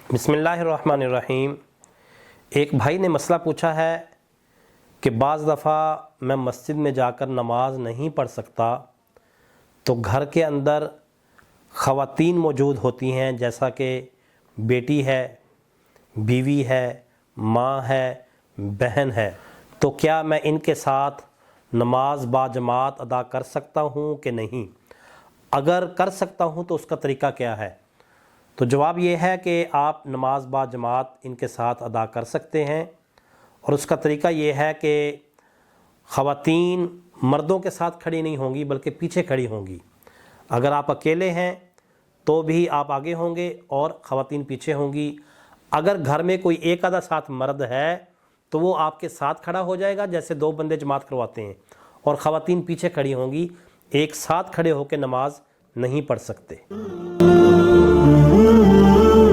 बिस्मिल्लाहिर्रहमानिर्रहीम। एक भाई ने मसला पूछा है कि बाज़ दफ़ा मैं मस्जिद में जाकर नमाज नहीं पढ़ सकता, तो घर के अंदर ख़वातीन मौजूद होती हैं, जैसा कि बेटी है, बीवी है, माँ है, बहन है, तो क्या मैं इनके साथ नमाज बाजमात अदा कर सकता हूँ कि नहीं? अगर कर सकता हूँ तो उसका तरीका क्या है? तो जवाब ये है कि आप नमाज बाजमात इनके साथ अदा कर सकते हैं, और उसका तरीका ये है कि ख़वातीन मर्दों के साथ खड़ी नहीं होंगी बल्कि पीछे खड़ी होंगी। अगर आप अकेले हैं तो भी आप आगे होंगे और ख़वातीन पीछे होंगी। अगर घर में कोई एक आधा साथ मर्द है तो वो आपके साथ खड़ा हो जाएगा, जैसे दो बंदे जमात करवाते हैं, और ख़वातीन पीछे खड़ी होंगी। एक साथ खड़े होकर नमाज नहीं पढ़ सकते।